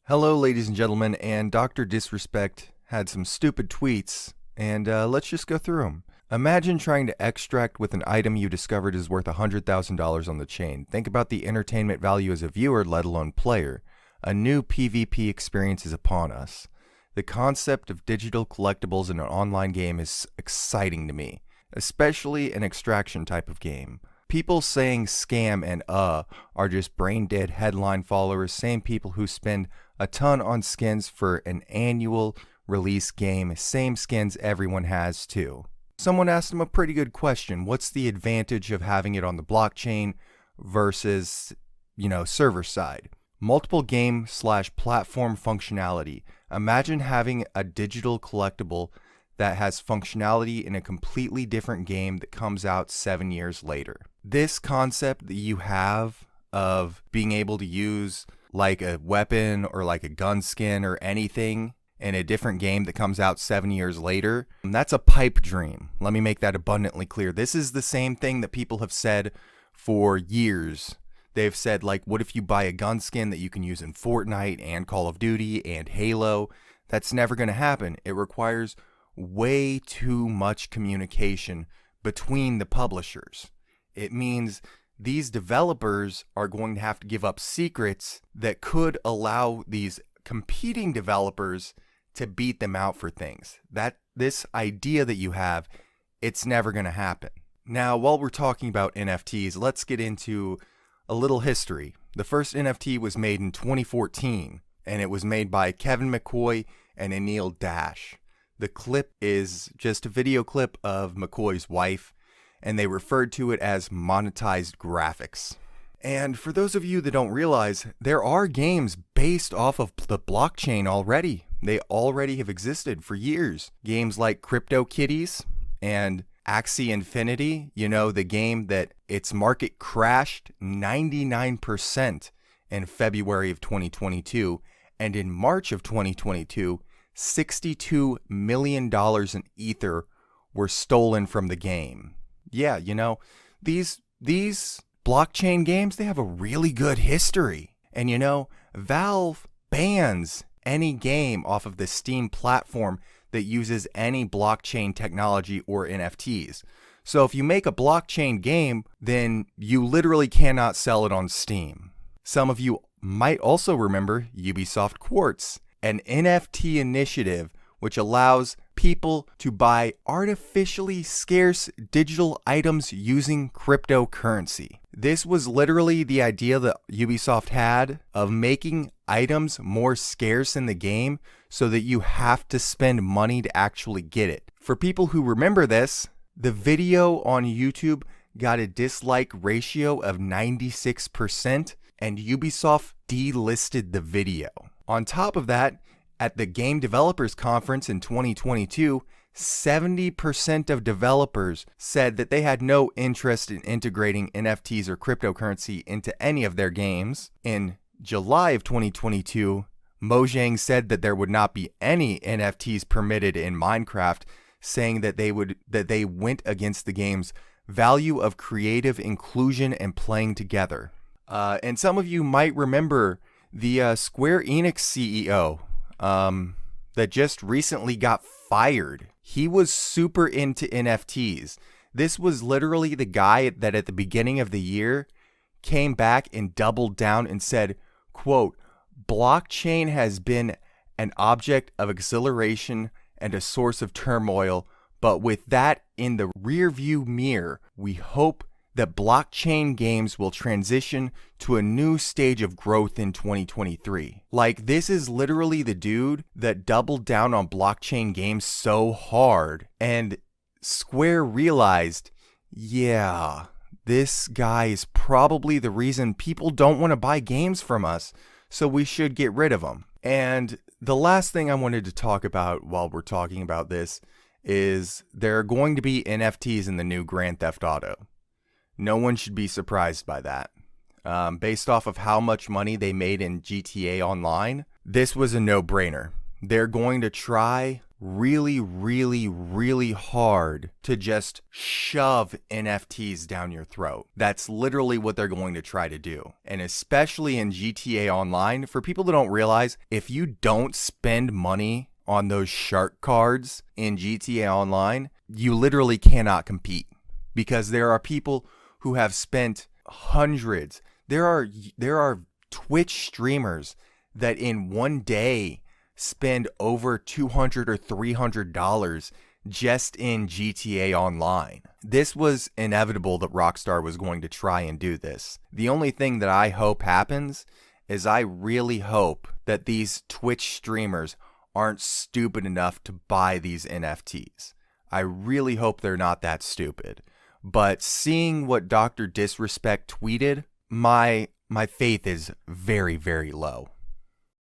Hello, ladies and gentlemen, and Dr. Disrespect had some stupid tweets, and let's just go through them. Imagine trying to extract with an item you discovered is worth $100,000 on the chain. Think about the entertainment value as a viewer, let alone player. A new PvP experience is upon us. The concept of digital collectibles in an online game is exciting to me, especially an extraction type of game. People saying scam and are just brain dead headline followers, same people who spend a ton on skins for an annual release game, same skins everyone has too. Someone asked him a pretty good question. What's the advantage of having it on the blockchain versus, server side? Multiple game/platform functionality. Imagine having a digital collectible that has functionality in a completely different game that comes out 7 years later. This concept that you have of being able to use like a weapon or like a gun skin or anything in a different game that comes out 7 years later, that's a pipe dream. Let me make that abundantly clear. This is the same thing that people have said for years. They've said, like, what if you buy a gun skin that you can use in Fortnite and Call of Duty and Halo? That's never going to happen. It requires way too much communication between the publishers. It means these developers are going to have to give up secrets that could allow these competing developers to beat them out for things. This idea that you have, it's never going to happen. Now, while we're talking about NFTs, let's get into a little history. The first NFT was made in 2014, and it was made by Kevin McCoy and Anil Dash. The clip is just a video clip of McCoy's wife, and they referred to it as monetized graphics. And for those of you that don't realize, there are games based off of the blockchain already. They already have existed for years. Games like CryptoKitties and Axie Infinity, the game that its market crashed 99% in February of 2022, and in March of 2022, $62 million in Ether were stolen from the game. Yeah, these blockchain games, they have a really good history. And Valve bans any game off of the Steam platform that uses any blockchain technology or NFTs. So if you make a blockchain game, then you literally cannot sell it on Steam. Some of you might also remember Ubisoft Quartz, an NFT initiative which allows people to buy artificially scarce digital items using cryptocurrency. This was literally the idea that Ubisoft had of making items more scarce in the game so that you have to spend money to actually get it. For people who remember this, the video on YouTube got a dislike ratio of 96%, and Ubisoft delisted the video. On top of that, at the Game Developers Conference in 2022, 70% of developers said that they had no interest in integrating NFTs or cryptocurrency into any of their games. In July of 2022, Mojang said that there would not be any NFTs permitted in Minecraft, saying that they went against the game's value of creative inclusion and playing together. And some of you might remember the Square Enix CEO that just recently got fired. He was super into NFTs. This was literally the guy that at the beginning of the year came back and doubled down and said, quote, "Blockchain has been an object of exhilaration and a source of turmoil, but with that in the rearview mirror, we hope that blockchain games will transition to a new stage of growth in 2023. Like, this is literally the dude that doubled down on blockchain games so hard, and Square realized, yeah, this guy is probably the reason people don't want to buy games from us, so we should get rid of him. And the last thing I wanted to talk about while we're talking about this is there are going to be NFTs in the new Grand Theft Auto. No one should be surprised by that. Based off of how much money they made in GTA Online, this was a no-brainer. They're going to try really, really, really hard to just shove NFTs down your throat. That's literally what they're going to try to do. And especially in GTA Online, for people that don't realize, if you don't spend money on those shark cards in GTA Online, you literally cannot compete, because there are people who have spent hundreds. There are Twitch streamers that in one day spend over $200 or $300 just in GTA Online. This was inevitable that Rockstar was going to try and do this. The only thing that I hope happens is I really hope that these Twitch streamers aren't stupid enough to buy these NFTs. I really hope they're not that stupid. But seeing what Dr. Disrespect tweeted, my faith is very, very low.